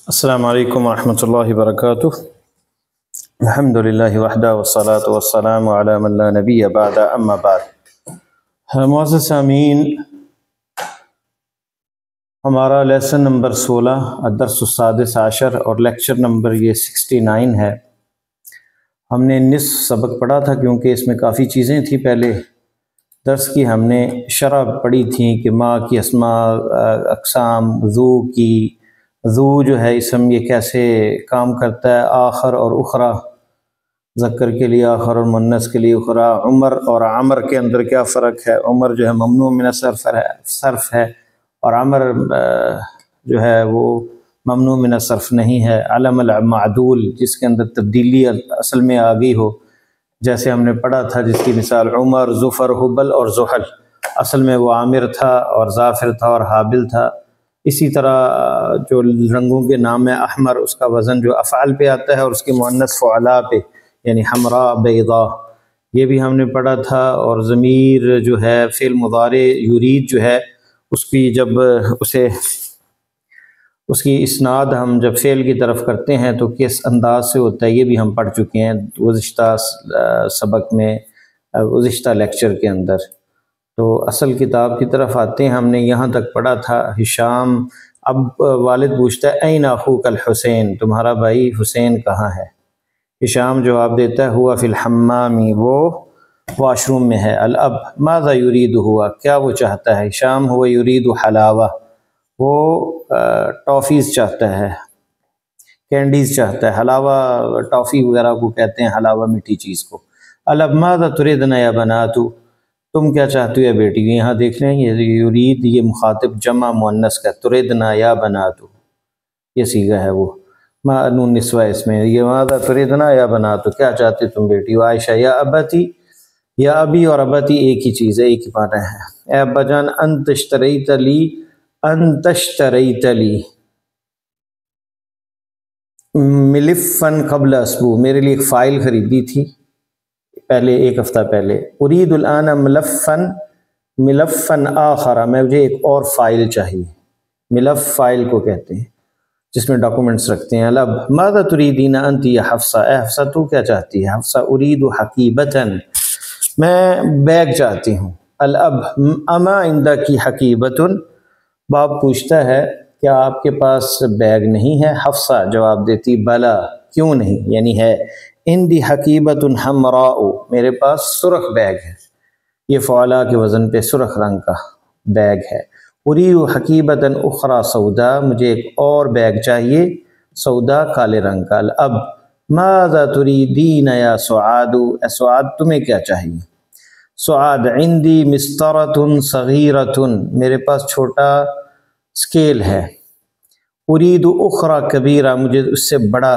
السلام علیکم ورحمۃ اللہ وبرکاتہ۔ الحمد للہ وحدہ والصلاة والسلام علی من لا نبی بعد اما بعد۔ معزز سامعین، ہمارا لیسن نمبر 16 الدرس السادس عشر اور لیکچر نمبر یہ 69 ہے۔ ہم نے نصف سبق پڑھا تھا کیونکہ اس میں کافی چیزیں تھیں۔ پہلے درس کی ہم نے شرح پڑھی تھی کہ ماں کی اسماء، اقسام، ذو کی، ذو جو ہے اسم یہ کیسے کام کرتا ہے، آخر اور اخرى، ذکر کے لیے آخر اور مؤنث کے لیے اخرى، عمر اور عمر کے اندر کیا فرق ہے۔ عمر جو ہے ممنوع من صرف ہے اور عمر جو ہے وہ ممنوع من صرف نہیں ہے۔ علم المعدول جس کے اندر تبدیلی اصل میں آ گئی ہو، جیسے ہم نے پڑھا تھا جس کی مثال عمر، ظفر، حبل اور زحل، اصل میں وہ عامر تھا اور ظافر تھا اور حابل تھا۔ اسی طرح جو رنگوں کے نام ہے احمر، اس کا وزن جو افعال پہ آتا ہے اور اس کے مؤنث فعلاء پہ، یعنی حمراء، بیضاء، یہ بھی ہم نے پڑھا تھا۔ اور ضمیر جو ہے فعل مضارع یرید جو ہے اس کی جب اس کی اسناد ہم جب فعل کی طرف کرتے ہیں تو کس انداز سے ہوتا ہے، یہ بھی ہم پڑھ چکے ہیں گزشتہ سبق میں، گزشتہ لیکچر کے اندر۔ تو اصل کتاب کی طرف آتے ہیں۔ ہم نے یہاں تک پڑھا تھا ہشام، اب والد پوچھتا ہے این اخوک الحسین، تمہارا بھائی حسین کہاں ہے؟ ہشام جواب دیتا ہے ہوا فی الحمام، وہ واش روم میں ہے۔ الاب ماذا یرید، ہوا کیا وہ چاہتا ہے؟ ہشام ہوا یرید حلاوہ، وہ ٹافیز چاہتا ہے، کینڈیز چاہتا ہے۔ حلاوہ ٹافی وغیرہ کو کہتے ہیں، حلاوہ میٹھی چیز کو۔ الاب ماذا تریدن یا بناتو، تم کیا چاہتی ہو بیٹی؟ یہاں دیکھ لیں یہ یرید، یہ مخاطب جمع مؤنث کا، تریدنا یا بناتو یہ صیغہ ہے، وہ ما نون نسوہ اس میں، یہ ماذا تریدنا یا بناتو، کیا چاہتی تم بیٹی؟ عائشہ یا ابتی، یا ابی اور ابتی ایک ہی چیز ہے، ایک ہی معنی ہے۔ اے ابا جان، انت اشتریت لی، انت اشتریت لی ملفن قبل اسبوع، میرے لیے ایک فائل خریدی تھی پہلے، ایک ہفتہ پہلے۔ ارید الان ملفن آخر، مجھے ایک اور فائل چاہیے۔ ملف فائل کو کہتے ہیں جس میں ڈاکومنٹس رکھتے ہیں۔ الاب ماذا تریدین انت یا حفصہ، اے حفصہ تو کیا چاہتی ہے؟ حفصہ ارید حقیبتن، میں بیگ چاہتی ہوں۔ الاب اما عندک حقیبتن، باپ پوچھتا ہے کیا آپ کے پاس بیگ نہیں ہے؟ حفصہ جواب دیتی بلا، کیوں نہیں، یعنی ہے۔ عندی حقیبۃ حمراء، میرے پاس سرخ بیگ ہے، یہ فعلا کے وزن پہ سرخ رنگ کا بیگ ہے۔ ارید حقیبۃ اخرى سودا، مجھے ایک اور بیگ چاہیے سودا کالے رنگ کا۔ اب ماذا تریدین یا سعاد، اے سعاد تمہیں کیا چاہیے؟ سعاد عندی مسطرۃ صغیرۃ، میرے پاس چھوٹا اسکیل ہے۔ ارید اخرى کبیرہ، مجھے اس سے بڑا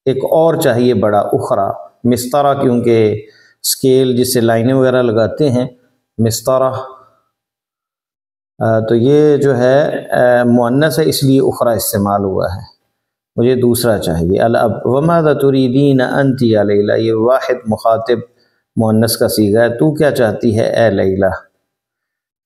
ایک اور چاہیے بڑا، اخرى مسطرہ کیونکہ اسکیل جس سے لائنیں وغیرہ لگاتے ہیں، مسطرہ، تو یہ جو ہے مؤنث ہے اس لیے اخرى استعمال ہوا ہے، مجھے دوسرا چاہیے۔ الاب وماذا تریدین انت یا لیلی، یہ واحد مخاطب مؤنث کا صیغہ ہے، تو کیا چاہتی ہے اے لیلی،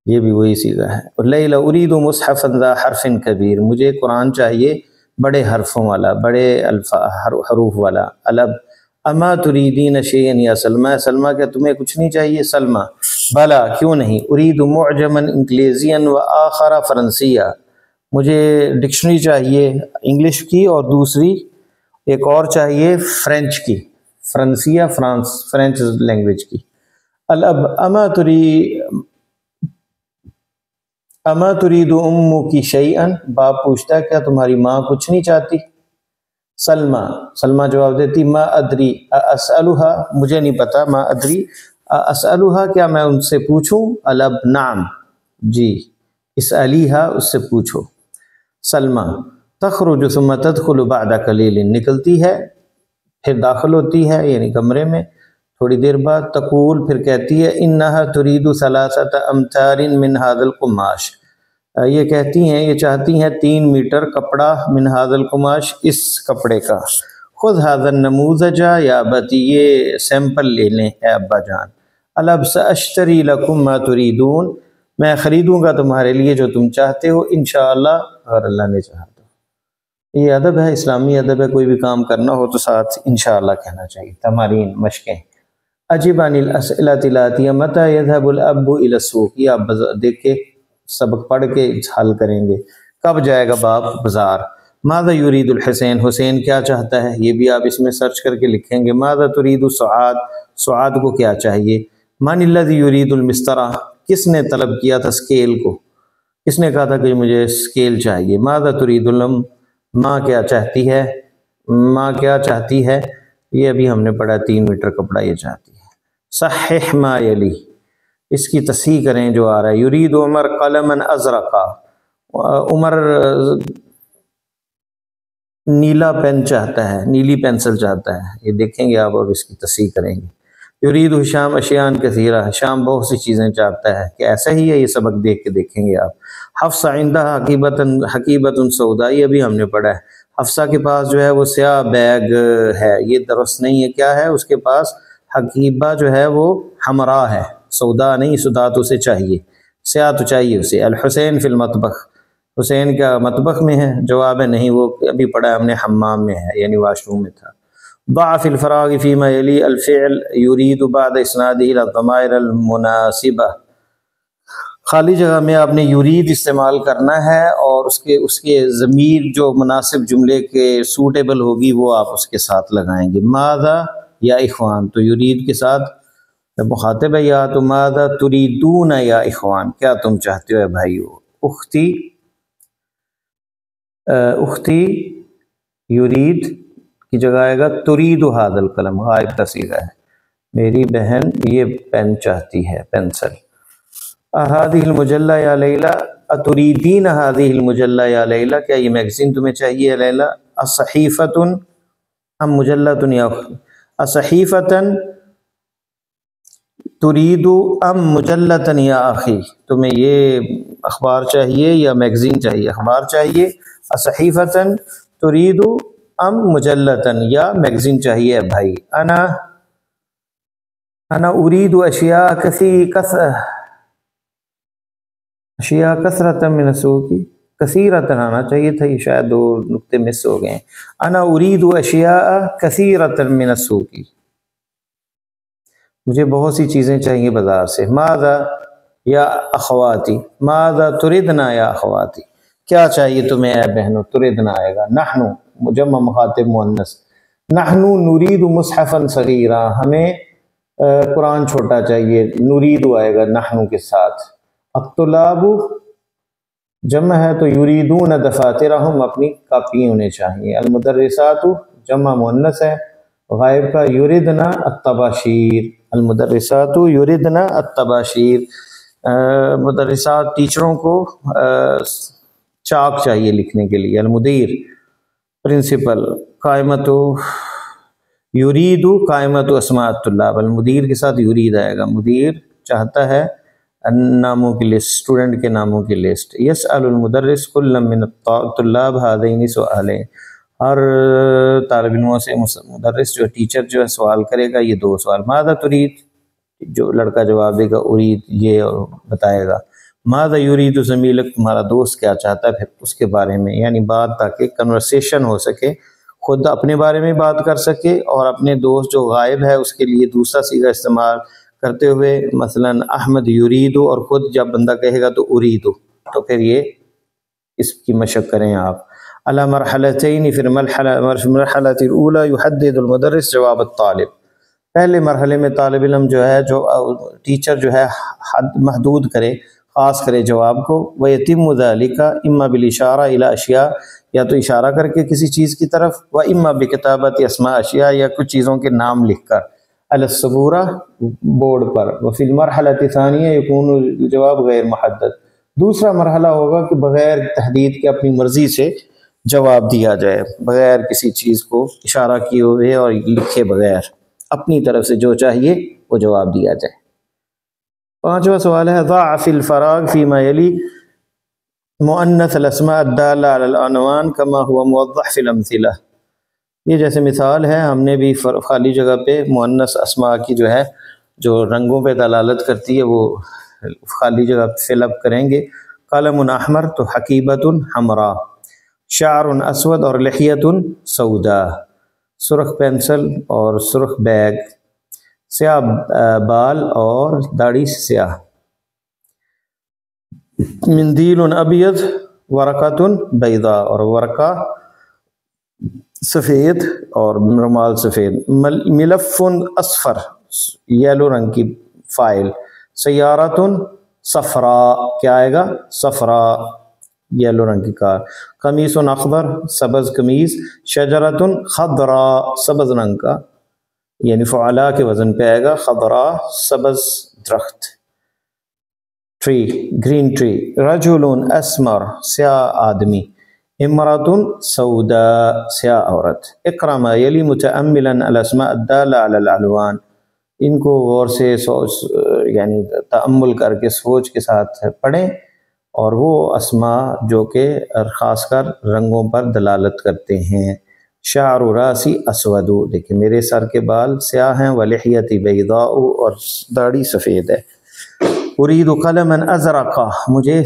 یہ بھی وہی صیغہ ہے۔ لیلی ارید مصحفا ذا حرف کبیر، مجھے قرآن چاہیے بڑے حرفوں والا، بڑے حروف والا۔ الاب اما تریدین شیئا یا سلمہ، سلمہ کیا تمہیں کچھ نہیں چاہیے؟ سلمہ بلا، کیوں نہیں۔ ارید معجما انگلیزیا و آخر فرنسیہ، مجھے ڈکشنری چاہیے انگلش کی اور دوسری ایک اور چاہیے فرینچ کی، فرنسیہ فرینچ لینگویج کی۔ الاب اما ترید امک شیئا، باپ پوچھتا ہے کیا تمہاری ماں کچھ نہیں چاہتی؟ سلمہ جواب دیتی ما ادری اسألھا، مجھے نہیں پتا، ما ادری اسألھا، کیا میں ان سے پوچھوں؟ الاب نعم، جی، اسألیھا، اس سے پوچھو۔ سلمہ تخرج ثم تدخل بعد قلیل، نکلتی ہے پھر داخل ہوتی ہے یعنی کمرے میں تھوڑی دیر بعد۔ تقول پھر کہتی ہے انہا ترید 3 امتار من ھذا القماش، یہ کہتی ہیں، یہ چاہتی ہیں 3 میٹر کپڑا، من ھذا القماش، اس کپڑے کا۔ خذ ھذا النموذج یا ابتی، یہ سیمپل لے لیں اے ابا جان۔ الاب ساشتری لکم ما تریدون، میں خریدوں گا تمہارے لیے جو تم چاہتے ہو انشاءاللہ، اگر اللہ نے چاہا۔ یہ ادب ہے، اسلامی ادب ہے، کوئی بھی کام کرنا ہو تو ساتھ انشاءاللہ کہنا چاہیے۔ تمارین، مشقیں۔ اجب عن الاسئلۃ الاتیہ متی یذهب الاب الی السوق، یہ آپ دیکھ کے سبق پڑھ کے حل کریں گے۔ کب جائے گا باپ بازار؟ ماذا یرید الحسین، حسین کیا چاہتا ہے؟ یہ بھی آپ اس میں سرچ کر کے لکھیں گے۔ ماذا ترید سعاد، سعاد کو کیا چاہیے؟ من الذی یرید المسطرہ، کس نے طلب کیا تھا اسکیل کو؟ کس نے کہا تھا کہ مجھے اسکیل چاہیے؟ ماذا ترید الم، ماں کیا چاہتی ہے؟ ماں کیا چاہتی ہے؟ یہ ابھی ہم نے پڑھا 3 میٹر کپڑا یہ چاہتی ہے۔ صحح ما یلی، اس کی تصحیح کریں جو آ رہا ہے۔ یرید عمر قلما ازرقا، عمر نیلا پین چاہتا ہے، نیلی پینسل چاہتا ہے، یہ دیکھیں گے آپ اور اس کی تصحیح کریں گے۔ یرید ہشام اشیان کثیرہ، ہشام بہت سی چیزیں چاہتا ہے، کہ ایسا ہی ہے؟ یہ سبق دیکھ کے دیکھیں گے آپ۔ حفصہ عندہ حقیبۃ سودا، یہ بھی ہم نے پڑھا ہے۔ حفصہ کے پاس جو ہے وہ سیاہ بیگ ہے، یہ درست نہیں ہے، کیا ہے اس کے پاس؟ حقیبہ جو ہے وہ حمراء ہے، سودا نہیں، سودا تو اسے چاہیے، سیاہ تو چاہیے اسے۔ الحسین فی المطبخ، حسین کیا مطبخ میں ہے؟ جواب ہے نہیں، وہ ابھی پڑھا ہم نے حمام میں ہے، یعنی واش روم میں تھا۔ ضع فی الفراغ فیما یلی الفعل یرید بعد اسنادہ الی الضمائر المناسبہ، خالی جگہ میں آپ نے یرید استعمال کرنا ہے اور اس کے ضمیر جو مناسب جملے کے سوٹیبل ہوگی وہ آپ اس کے ساتھ لگائیں گے۔ ماذا یا اخوان، تو یرید کے ساتھ مخاطب ہے یا، تو ماذا تریدون یا اخوان، کیا تم چاہتے ہو اے بھائیو۔ اختی یرید کی جگہ آئے گا ترید ھذا القلم، غائب کا صیغہ ہے، میری بہن یہ پین چاہتی ہے، پینسل۔ اہذہ المجلہ یا لیلی، اتریدین ہذہ المجلہ یا لیلی، کیا یہ میگزین تمہیں چاہیے لیلی؟ اصحیفۃ ام مجلۃ یا اصحیفۃ ترید ام مجلۃ یا اخی، تمہیں یہ اخبار چاہیے یا میگزین چاہیے؟ اخبار چاہیے۔ اصحیفۃ ترید ام مجلۃ، یا میگزین چاہیے بھائی۔ انا ارید اشیاء کثرۃ من السوق، کثیرۃ آنا چاہیے تھا، یہ شاید 2 نقطے مس ہو گئے ہیں۔ انا ارید اشیاء کثیرۃ من السوق، مجھے بہت سی چیزیں چاہیے بازار سے۔ ماذا یا اخواتی، ماذا تردنا یا اخواتی، کیا چاہیے تمہیں اے بہنوں؟ تردنا آئے گا۔ نحن جمع مخاطب مؤنث، نحن نرید مصحفا صغیرا، ہمیں قرآن چھوٹا چاہیے، نرید آئے گا نحن کے ساتھ۔ الطلاب جمع ہے تو یریدون دفاترہم، اپنی کاپی انہیں چاہیے۔ المدرسات جمع مؤنث ہے، غائب کا یریدنا الطباشیر، المدرسات یریدنا الطباشیر، مدرسات ٹیچروں کو چاک چاہیے لکھنے کے لیے۔ المدیر پرنسپل، قائمت یرید قائمت اسماء الطلاب، المدیر کے ساتھ یرید آئے گا، مدیر چاہتا ہے ناموں کی لسٹ، اسٹوڈنٹ کے ناموں کی لسٹ۔ یسأل المدرس کل من الطلاب هذین سؤالین، ہر طالب علموں سے مدرس جو ٹیچر جو ہے سوال کرے گا، یہ 2 سوال۔ ماذا ترید، جو لڑکا جواب دے گا ارید، یہ بتائے گا۔ ماذا یرید زمیلک، تمہارا دوست کیا چاہتا ہے، پھر اس کے بارے میں، یعنی بات تاکہ کنورسیشن ہو سکے، خود اپنے بارے میں بات کر سکے اور اپنے دوست جو غائب ہے اس کے لیے دوسرا صیغہ استعمال کرتے ہوئے، مثلا احمد یریدو، اور خود جب بندہ کہے گا تو اریدو، تو پھر یہ اس کی مشق کریں آپ۔ علی مرحلتین، پھر مرحلہ الاولی یحدد المدرس جواب الطالب، پہلے مرحلے میں طالب علم جو ہے، جو ٹیچر جو ہے حد محدود کرے، خاص کرے جواب کو۔ وَيَتِمُّ ذَلِكَ إِمَّا بِالْإِشَارَةِ إِلَىٰ أَشْيَاء، یا تو اشارہ کر کے کسی چیز کی طرف، وَإِمَّا بِكِتَابَةِ أَسْمَاءِ أَشْيَاء، یا کچھ چیزوں کے نام لکھ کر، علی السبورہ بورڈ پر۔ وفی المرحلۃ الثانیہ یکون الجواب غیر محدد، دوسرا مرحلہ ہوگا کہ بغیر تحدید کے اپنی مرضی سے جواب دیا جائے، بغیر کسی چیز کو اشارہ کیے ہوئے اور لکھے بغیر، اپنی طرف سے جو چاہیے وہ جواب دیا جائے۔ 5واں سوال ہے، ضع فی الفراغ فیما یلی مؤنث الاسماء الدالہ علی العنوان کما هو موضح فی الامثلہ، یہ جیسے مثال ہے، ہم نے بھی خالی جگہ پہ مؤنث اسماء کی جو ہے، جو رنگوں پہ دلالت کرتی ہے، وہ خالی جگہ فل اپ کریں گے۔ قلم احمر تو حقیبۃ حمراء، شعر اسود اور لحیت سودا، سرخ پینسل اور سرخ بیگ، سیاہ بال اور داڑھی سیاہ۔ مندیل ابیض ورقۃ بیضاء، اور ورقہ سفید اور رومال سفید۔ ملف اصفر، یلو رنگ کی فائل۔ سیارۃ صفراء، کیا آئے گا؟ صفراء، یلو رنگ کی کار۔ قمیص اخضر، سبز قمیض۔ شجرۃ خضراء، سبز رنگ کا، یعنی فعلا کے وزن پہ آئے گا، خضراء سبز درخت، ٹری، گرین ٹری۔ رجل اسمر، سیاہ آدمی۔ امرأة سوداء، سیاہ عورت۔ اقرأ ما یلی متأملا الاسماء الدالة على الالوان، ان کو غور سے یعنی تأمل کر کے سوچ کے ساتھ پڑھیں، اور وہ اسماء جو کہ خاص کر رنگوں پر دلالت کرتے ہیں۔ شعر راسی اسود، دیکھیں میرے سر کے بال سیاہ ہیں، ولحیتی بیضاء، اور داڑھی سفید ہے۔ اريد قلما ازرق، مجھے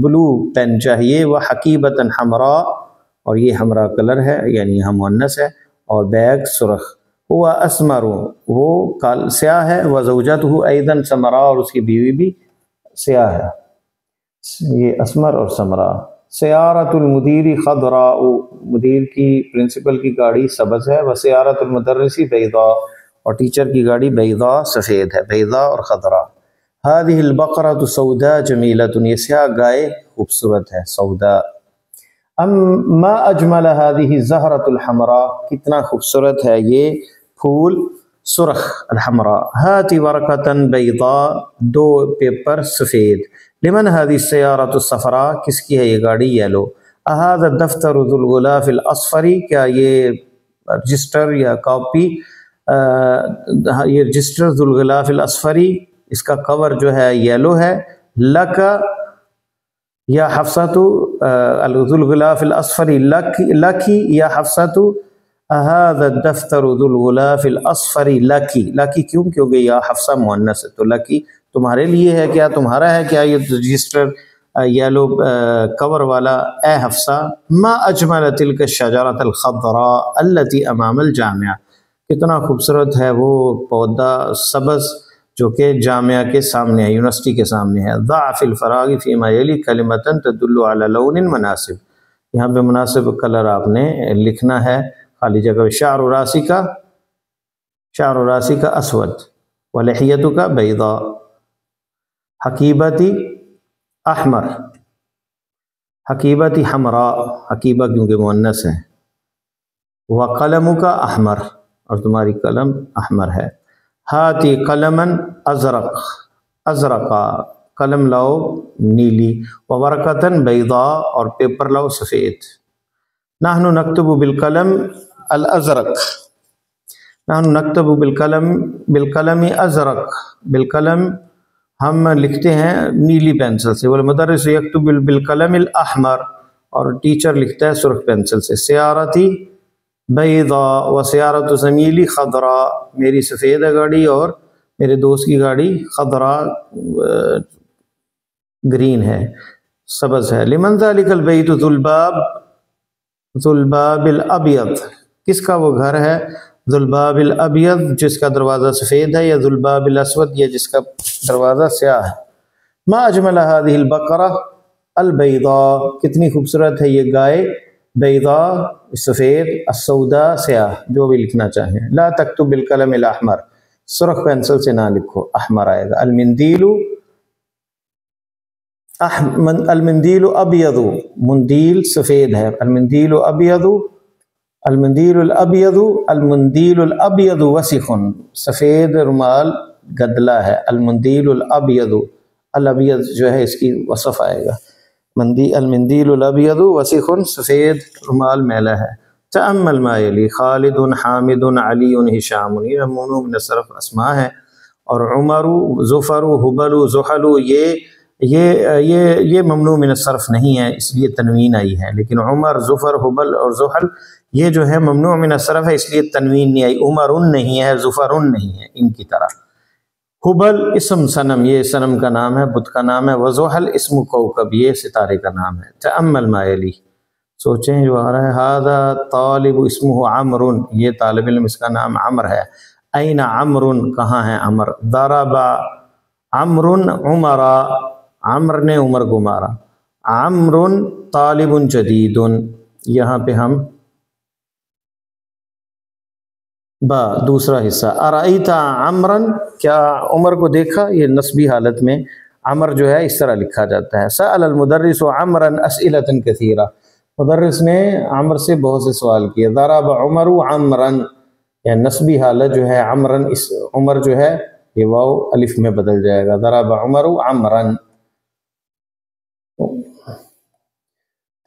بلو پین چاہیے۔ وحقیبۃ حمراء، اور یہ حمراء کلر ہے یعنی یہاں مؤنث ہے، اور بیگ سرخ۔ هو اسمر، وہ سیاہ ہے۔ وزوجته ایضا سمراء، اور اس کی بیوی بھی سیاہ ہے۔ یہ اسمر اور سمراء۔ سیارۃ المدیر خضراء، مدیر کی پرنسپل کی گاڑی سبز ہے۔ وسیارۃ المدرس بیضاء، اور ٹیچر کی گاڑی بیضاء سفید ہے، بیضاء اور خضراء۔ هذه البقرة سوداء جمیلۃ، یہ سیاہ گائے خوبصورت ہے، سوداء۔ ما اجمل هذه الزهرة الحمراء، کتنا خوبصورت ہے یہ پھول سرخ الحمراء۔ هات ورقة بیضاء، دو پیپر سفید۔ لمن هذه السيارة الصفراء، کس کی ہے یہ گاڑی؟ یلو۔ هذا الدفتر ذو الغلاف الاصفر، کیا یہ رجسٹر یا کاپی، یہ رجسٹر ذو الغلاف الاصفر، اس کا کور جو ہے یلو ہے۔ لک یا حفصۃ، ذو الغلاف الاصفر لکی یا حفصۃ، هذا الدفتر ذو الغلاف الاصفر لکی، لکی کیوں؟ کیونکہ یا حفصہ مؤنث ہے، تو لکی تمہارے لیے ہے کیا، تمہارا ہے کیا یہ رجسٹر یلو کور والا، اے حفصہ۔ ما اجمل تلک الشجرۃ الخضراء التي امام الجامعہ، کتنا خوبصورت ہے وہ پودا سبز جو کہ جامعہ کے سامنے ہے، یونیورسٹی کے سامنے ہے۔ ضع فی الفراغ فیما یلی کلمۃ تدل علی لون مناسب، یہاں پہ مناسب کلر آپ نے لکھنا ہے خالی جگہ۔ شعر راسی کا، شعر راسی کا اسود، ولحیت کا بیضاء۔ حقیبتی احمر، حقیبتی حمراء، حقیبہ کیونکہ مؤنث ہے۔ وقلم کا احمر، اور تمہاری قلم احمر ہے۔ ہاتی قلما ازرق، ازرقا، قلم لاؤ نیلی۔ وورقۃ بیضاء، اور پیپر لاؤ سفید۔ نحن نکتب بالقلم الازرق، نحن نکتب بالقلم ازرق، بالقلم ہم لکھتے ہیں نیلی پینسل سے۔ والمدرس یکتب بالقلم الاحمر، اور ٹیچر لکھتا ہے سرخ پینسل سے۔ سیارتی بیضاء وسیارت زمیلی خضراء، میری سفید ہے گاڑی اور میرے دوست کی گاڑی خضراء گرین ہے، سبز ہے۔ لمن ذلک البیت ذو الباب، ذو الباب الابیض، کس کا وہ گھر ہے؟ ذو الباب الابیض، جس کا دروازہ سفید ہے، یا ذو الباب الاسود، یا جس کا دروازہ سیاہ ہے۔ ما اجمل هذه البقرہ البیضاء، کتنی خوبصورت ہے یہ گائے، بیضاء سفید، السوداء سیاہ، جو بھی لکھنا چاہیں۔ لا تکتب بالقلم الاحمر، سرخ پینسل سے نہ لکھو، احمر آئے گا۔ المندیل المندیل ابیض، مندیل سفید ہے، المندیل ابیض، المندیل الابیض، المندیل الابیض وسخ، سفید رومال گدلا ہے، المندیل الابیض، الابیض جو ہے اس کی وصف آئے گا۔ المندیل الابیض وسخ، سفید رومال میلا ہے۔ تأمل ما یلی، خالد حامد علی ہشام، یہ ممنوع من الصرف اسماء ہے۔ اور عمر ظفر حبل زحل، یہ ممنوع من الصرف نہیں ہے، اس لیے تنوین آئی ہے، لیکن عمر ظفر حبل اور زحل یہ جو ہے ممنوع من الصرف ہے، اس لیے تنوین نہیں آئی۔ عمر نہیں ہے، ظفر نہیں ہے ان کی طرح۔ حبل اسم صنم، یہ صنم کا نام ہے، بت کا نام ہے۔ وزحل اسم کوکب، یہ ستارے کا نام ہے۔ تأمل ما یلی، سوچیں جو آ رہا ہے. ھذا طالب اسمہ عمر، یہ طالب علم اس کا نام عمر ہے. این عمر، کہاں ہے عمر. ضرب عمر عمر، عمر نے عمر کو مارا. عمر طالب جدید، یہاں پہ ہم با دوسرا حصہ. ارأیت عمرا، کیا عمر کو دیکھا. یہ نسبی حالت میں عمر جو ہے اس طرح لکھا جاتا ہے. سأل المدرس عمرا اسئلة کثیرہ، مدرس نے عمر سے بہت سے سوال کیے. ضرب عمر عمرا، یا نسبی حالت جو ہے عمرن، اس عمر جو ہے یہ واو الف میں بدل جائے گا. ضرب عمر عمرا.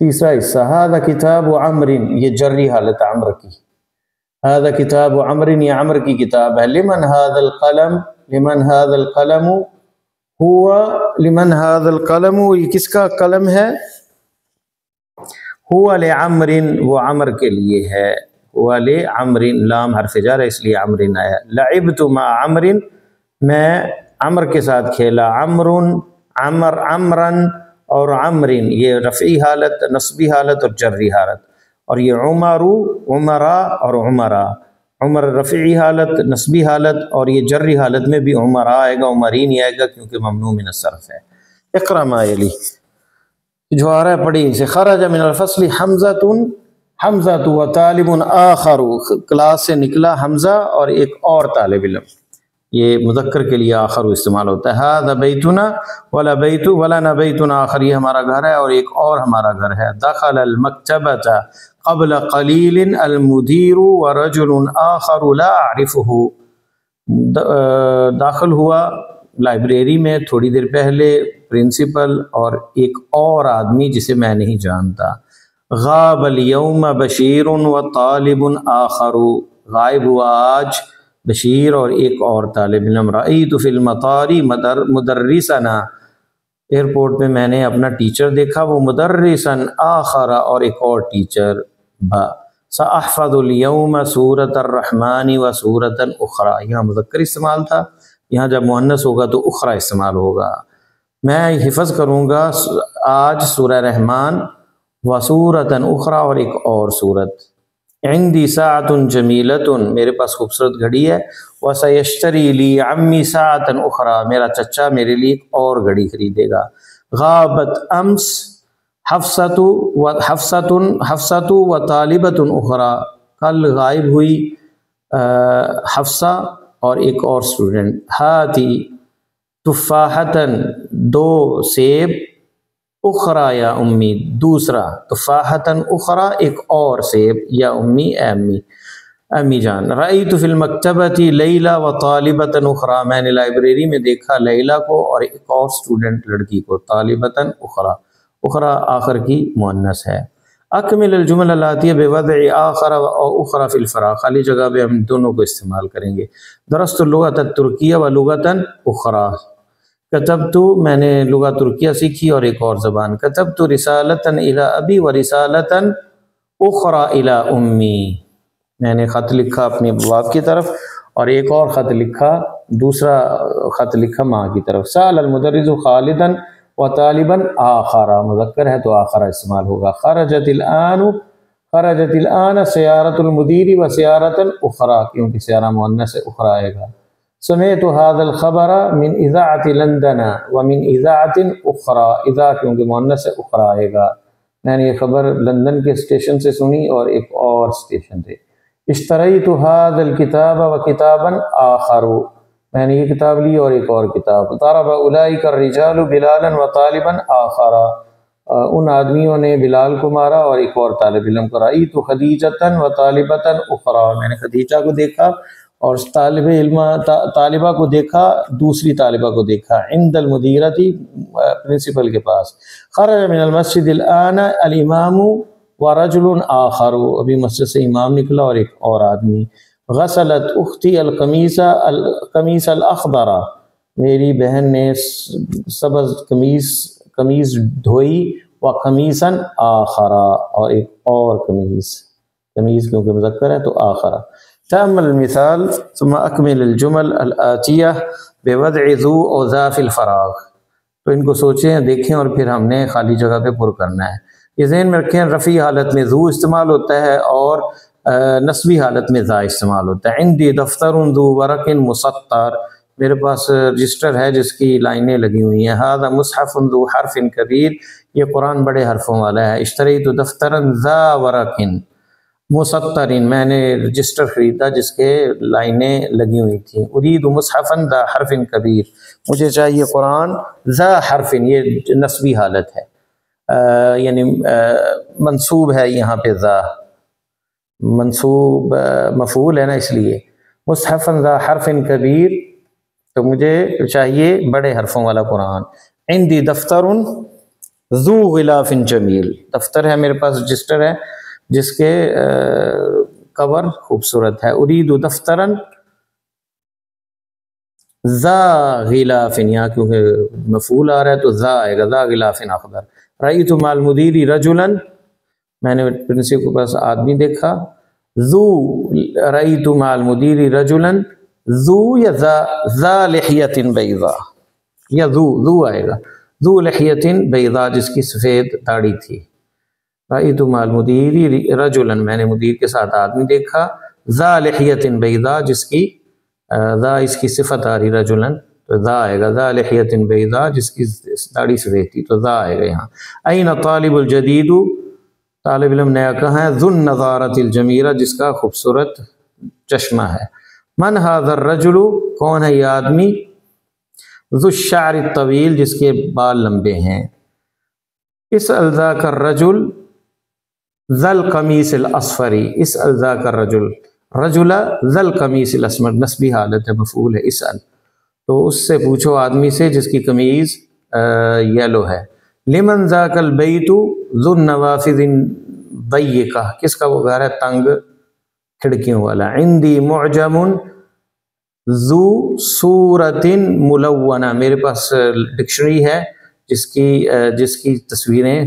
تیسرا حصہ ھذا کتاب عمر، یہ جری حالت عمر کی. ھذا کتاب عمر، یہ عمر کی کتاب ہے. لمن ھذا القلم، لمن ھذا القلم ہوا، لمن ھذا القلم، یہ کس کا قلم ہے. ہوا لعمر، وہ عمر کے لیے ہے. ہوا لعمر، لام حرف جر ہے اس لیے عمر آیا. لعبت مع عمر، میں عمر کے ساتھ کھیلا. عمر، عمر، عمرن اور عمرن، یہ رفعی حالت، نصبی حالت اور جری حالت. اور یہ عمر، عمرا اور عمرا، عمر رفعی حالت، نصبی حالت، اور یہ جری حالت میں بھی عمرا آئے گا، عمرین ہی آئے گا کیونکہ ممنوع من الصرف ہے. اقرأ ما یلی، جو آ رہا ہے پڑھی اسے. خرج من الفصل حمزۃ، حمزۃ و طالب آخر، کلاس سے نکلا حمزہ اور ایک اور طالب علم. یہ مذکر کے لیے آخر استعمال ہوتا ہے. ھذا بیتنا ولا بیت ولنا بیت آخر، یہ ہمارا گھر ہے اور ایک اور ہمارا گھر ہے. دخل المکتبۃ قبل قلیل المدیر ورجل آخر لا اعرفه، داخل ہوا لائبریری میں تھوڑی دیر پہلے پرنسپل اور ایک اور آدمی جسے میں نہیں جانتا. غاب اليوم بشیر و طالب آخر، غائب ہوا آج بشیر اور ایک اور طالب علم. رأیت فی المطار مدرسنا، ایئرپورٹ پہ میں نے اپنا ٹیچر دیکھا. وہ مدرسن آخر، اور ایک اور ٹیچر. با سأحفظ اليوم سورة الرحمن و سورة اخرى، یہاں مذکر استعمال تھا، یہاں جب مؤنث ہوگا تو اخرى استعمال ہوگا. میں حفظ کروں گا آج سورہ رحمان و سورة اخرى، اور ایک اور سورت. عندي ساعة جمیلة، میرے پاس خوبصورت گھڑی ہے. وسيشتري لي عمي ساعة اخرى، میرا چچا میرے لیے ایک اور گھڑی خریدے گا. غابت امس حفصة و طالبة اخرى، کل غائب ہوئی حفصہ اور ایک اور اسٹوڈنٹ. ہاتی تفاحتن، دو سیب. اخرى یا امی، دوسرا. تفاحتن اخرى، ایک اور سیب. یا امی، اے امی، امی جان. رأیت فی المکتبۃ لیلہ و طالبۃ اخرى، میں نے لائبریری میں دیکھا لیلہ کو اور ایک اور اسٹوڈنٹ لڑکی کو. طالبۃ اخرى، اخرى آخر کی مؤنث ہے. اکمل الجمل الآتیہ بوضع آخر و اخرى فی الفراغ، خالی جگہ پہ ہم دونوں کو استعمال کریں گے. درست اللغۃ الترکیہ و لغۃ اخرى، کتبت، میں نے لغت ترکیہ سیکھی اور ایک اور زبان. کتبت رسالۃ الی ابی و رسالۃ اخرى الی امی، میں نے خط لکھا اپنے باپ کی طرف اور ایک اور خط لکھا، دوسرا خط لکھا ماں کی طرف. سأل المدرس خالدا و طالبا آخر، مذکر ہے تو آخر استعمال ہوگا. خرجت الآن سیارۃ المدیر و سیارۃ اخرى، کیونکہ سیارہ مؤنث اخرى آئے گا. سمعت هذا الخبر من اذاعة لندن ومن اذاعة اخرى، اذاع کیونکہ مؤنث اخرى آئے گا. میں نے یہ خبر لندن کے اسٹیشن سے سنی اور ایک اور اسٹیشن سے. اشتریت هذا الكتاب وكتابا آخر، میں نے یہ کتاب لی اور ایک اور کتاب. ضرب اولئک الرجال بلالا وطالبا آخر، ان آدمیوں نے بلال کو مارا اور ایک اور طالب علم کو. رأیت خدیجة وطالبة اخرى، میں نے خدیجہ کو دیکھا اور طالبہ کو دیکھا، دوسری طالبہ کو دیکھا. عند المدیرۃ، پرنسپل کے پاس. خرج من المسجد الآن الامام ورجل آخر، ابھی مسجد سے امام نکلا اور ایک اور آدمی. غسلت اختی القمیص الاخضر، میری بہن نے سبز قمیص دھوئی. وقمیصا آخر، اور ایک اور قمیص کیونکہ مذکر ہے تو آخر. تأمل المثال ثم اکمل الجمل الآتیہ بوضع ذو او ذا فی الفراغ، تو ان کو سوچیں، دیکھیں اور پھر ہم نے خالی جگہ پہ پر کرنا ہے. یہ ذہن میں رکھیں، رفعی حالت میں ذو استعمال ہوتا ہے اور نصبی حالت میں ذا استعمال ہوتا ہے۔ عندی دفتر ذو ورق مسطر، میرے پاس رجسٹر ہے جس کی لائنیں لگی ہوئی ہیں۔ ھذا مصحف ذو حرف کبیر، یہ قرآن بڑے حرفوں والا ہے۔ اشتریت دفترا ذا ورق مسطرین، میں نے رجسٹر خریدا جس کے لائنیں لگی ہوئی تھیں۔ ارید مصحفا ذا حرف کبیر، مجھے چاہیے قرآن ذا حرف، یہ نصبی حالت ہے، یعنی منصوب ہے یہاں پہ ذا، منصوب مفعول ہے نا، اس لیے مصحفا ذا حرف کبیر، تو مجھے چاہیے بڑے حرفوں والا قرآن۔ عندی دفتر ذو غلاف جمیل، دفتر ہے میرے پاس، رجسٹر ہے جس کے کور خوبصورت ہے۔ ارید دفترا ذا غلاف، یہاں کیونکہ مفعول آ رہا ہے تو ذا آئے گا، ذا غلاف اخضر۔ رأیت مع المدیر رجلا، میں نے پرنسپل کے پاس آدمی دیکھا۔ ذو، رأیت مع المدیر رجلا ذو یا ذا لحیۃ بیضاء، یا ذو آئے گا، ذو لحیۃ بیضاء جس کی سفید داڑھی تھی۔ رأیت مع المدیر رجلا، میں نے مدیر کے ساتھ آدمی دیکھا۔ ذا لحیۃ بیضاء، جس کی ذا اس کی صفت آ رہی، رجلا تو ذا آئے گا، ذا لحیۃ بیضاء جس کی داڑھی سفید تھی تو ذا آئے گا یہاں۔ این طالب الجدید، طالب علم نیا کہاں ہے؟ ذو النضارۃ الجمیلہ، جس کا خوبصورت چشمہ ہے۔ من ھذا الرجل، کون ہے یہ آدمی؟ ذو الشعر الطویل، جس کے بال لمبے ہیں۔ اسأل ذاک الرجل ذا القمیص الاصفر، اسأل ذاک الرجل، رجل ذا القمیص الاسمر، نسبی حالت ہے، مفعول ہے اسأل، تو اس سے پوچھو آدمی سے جس کی قمیض یلو ہے۔ لمن ذاک البیت ذو النوافذ ضیقہ، کس کا وہ گھر ہے؟ تنگ کھڑکیوں والا۔ عندی معجم ذو صورت ملونہ، میرے پاس ڈکشنری ہے جس کی تصویریں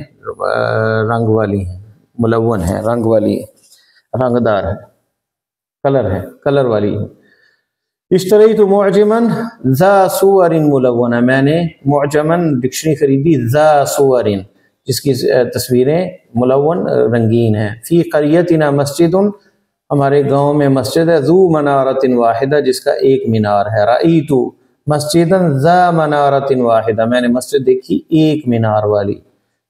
رنگ والی ہیں، ملون ہے، رنگ والی ہے، رنگدار ہے، کلر والی ہے۔ اشتریت معجما ذا صور ملونہ، میں نے معجمن ڈکشنری خریدی ذا صور، جس کی تصویریں ملون رنگین ہیں۔ فی قریتنا مسجد، ہمارے گاؤں میں مسجد ہے، ذو منارۃ واحدہ، جس کا ایک مینار ہے۔ رأیت مسجدا ذا منارۃ واحدہ، میں نے مسجد دیکھی ایک مینار والی۔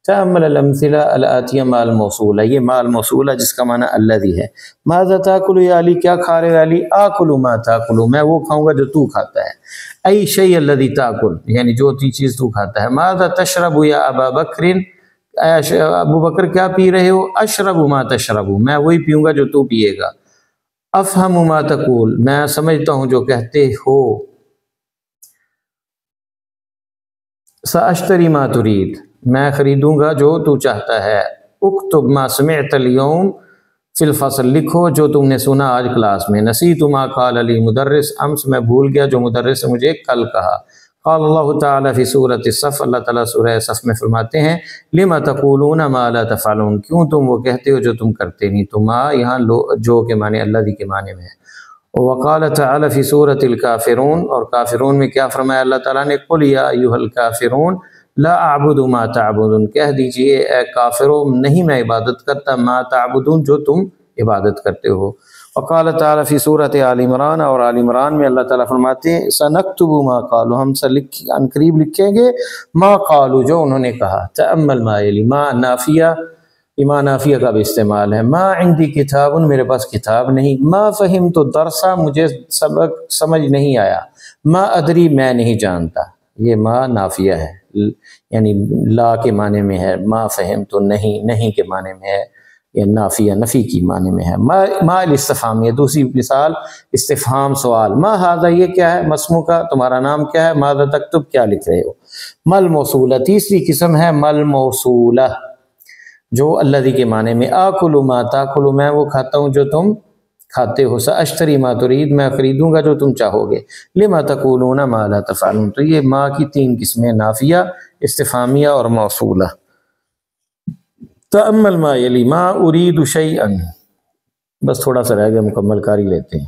تأمل الامثلہ الآتیہ مع الموصولہ، یہ مع الموصولہ جس کا معنی الذی ہے۔ ماذا تاکل یا علی، کیا کھا رہے علی؟ آکل ما تاکل، میں وہ کھاؤں گا جو تو کھاتا ہے۔ ای شیء الذی تاکل، یعنی جو چیز تو کھاتا ہے۔ ماذا تشرب یا ابا بکر، ابو بکر کیا پی رہے ہو؟ اشرب ما تشرب، میں وہی پیوں گا جو تو پیے گا۔ افہم ما تقول، میں سمجھتا ہوں جو کہتے ہو۔ سأشتری ما ترید، میں خریدوں گا جو تو چاہتا ہے۔ اکتب ما سمعت اليوم فی الفصل، لکھو جو تم نے سنا آج کلاس میں۔ نسیت ما قال لی مدرس امس، میں بھول گیا جو مدرس نے مجھے کل کہا۔ قال اللہ تعالیٰ فی سورۃ الصف، اللہ تعالیٰ سورہ صف میں فرماتے ہیں لما تقولون ما لا تفعلون، کیوں تم وہ کہتے ہو جو تم کرتے نہیں۔ تو ما یہاں جو کے معنی الذی کے معنی میں ہے۔ وقال تعالیٰ فی سورۃ الکافرون، اور کافرون میں کیا فرمایا اللہ تعالیٰ نے؟ قل یا ایھا الکافرون لا اعبد ما تعبدون، کہہ دیجئے اے کافروں نہیں میں عبادت کرتا ما تعبدون جو تم عبادت کرتے ہو۔ وقال تعالیٰ فی سورۃ آل عمران، اور آل عمران میں اللہ تعالیٰ فرماتے ہیں سنکتب ما قالوا، ہم عنقریب لکھیں گے ما قالوا جو انہوں نے کہا۔ تأمل ما یلی، ما نافیہ، ما نافیہ کا بھی استعمال ہے۔ ما عندی کتاب، میرے پاس کتاب نہیں۔ ما فہمت درسا، مجھے سبق سمجھ نہیں آیا۔ ما ادری، میں نہیں جانتا، یہ ما نافیہ ہے، یعنی لا کے معنی میں ہے۔ ما فہمت نہیں کے معنی میں ہے، یہ نافیہ نفی کی معنی میں ہے۔ ما الاستفہامیہ، دوسری مثال استفہام سوال۔ ما ھذا، یہ کیا ہے؟ مسمو کا، تمہارا نام کیا ہے؟ ماذا تکتب، کیا لکھ رہے ہو؟ مل موصولہ، تیسری قسم ہے مل موصولہ جو الذی کے معنی میں۔ آکل ما تاکل، میں وہ کھاتا ہوں جو تم کھاتے ہو۔ سأشتری ما ترید، میں خریدوں گا جو تم چاہو گے۔ لما تقولون ما لا تفعلون، تو یہ ما کی تین قسمیں، نافیہ، استفہامیہ اور موصولہ۔ تأمل ما یلی، ما ارید شیئا، بس تھوڑا سا رہ گیا، مکمل کر ہی لیتے ہیں۔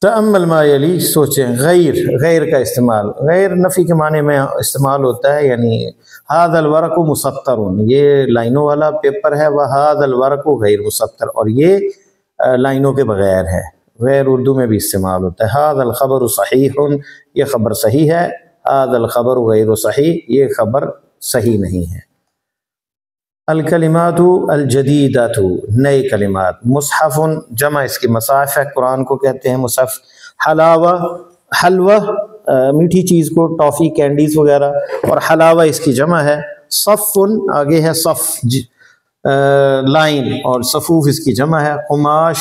تأمل ما یلی، سوچیں غیر، غیر کا استعمال، غیر نفی کے معنی میں استعمال ہوتا ہے، یعنی ھذا الورق مسطر، یہ لائنوں والا پیپر ہے، وھذا الورق غیر مسطر، اور یہ لائنوں کے بغیر ہے، غیر اردو میں بھی استعمال ہوتا ہے۔ ھذا الخبر صحیح، یہ خبر صحیح ہے، ھذا الخبر غیر صحیح، یہ خبر صحیح نہیں ہے۔ الکلمات الجدیدۃ، نئے کلمات۔ مصحف، جمع اس کی مصاحف ہے، قرآن کو کہتے ہیں مصحف۔ حلاوہ، حلوہ میٹھی چیز کو، ٹافی، کینڈیز وغیرہ، اور حلاوہ اس کی جمع ہے۔ صف، آگے ہے صف، لائن، اور صفوف اس کی جمع ہے۔ قماش،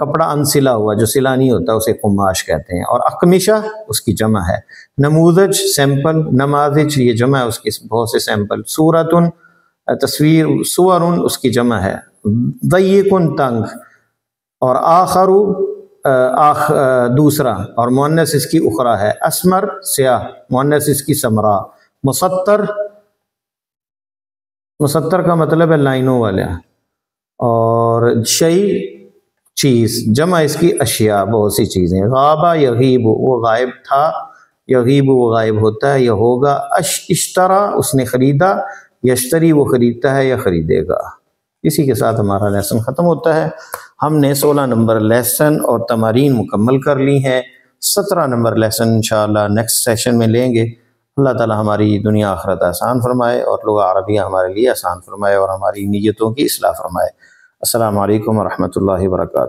کپڑا انسلا ہوا جو سلا نہیں ہوتا اسے قماش کہتے ہیں، اور اقمشہ اس کی جمع ہے۔ نموذج، سیمپل، نماذج یہ جمع ہے اس کی بہت سے سیمپل۔ صورتن، تصویر، صورن اس کی جمع ہے۔ ضیقن، تنگ، اور آخر دوسرا، اور مؤنث اس کی اخرى ہے۔ اسمر، سیاہ، مؤنث اس کی سمراء۔ مسطر، مسطر کا مطلب ہے لائنوں والا، اور شیء چیز، جمع اس کی اشیاء، بہت سی چیزیں۔ غابہ، یغیب، وہ غائب تھا، یغیب وہ غائب ہوتا ہے یا ہوگا۔ اشترا، اس نے خریدا، یشتری وہ خریدتا ہے یا خریدے گا۔ اسی کے ساتھ ہمارا لیسن ختم ہوتا ہے۔ ہم نے 16 نمبر لیسن اور تمارین مکمل کر لی ہیں۔ 17 نمبر لیسن انشاءاللہ نیکسٹ سیشن میں لیں گے۔ اللہ تعالی ہماری دنیا آخرت آسان فرمائے، اور لغہ عربیہ ہمارے لیے آسان فرمائے، اور ہماری نیتوں کی اصلاح فرمائے۔ السلام علیکم ورحمۃ اللہ وبرکاتہ۔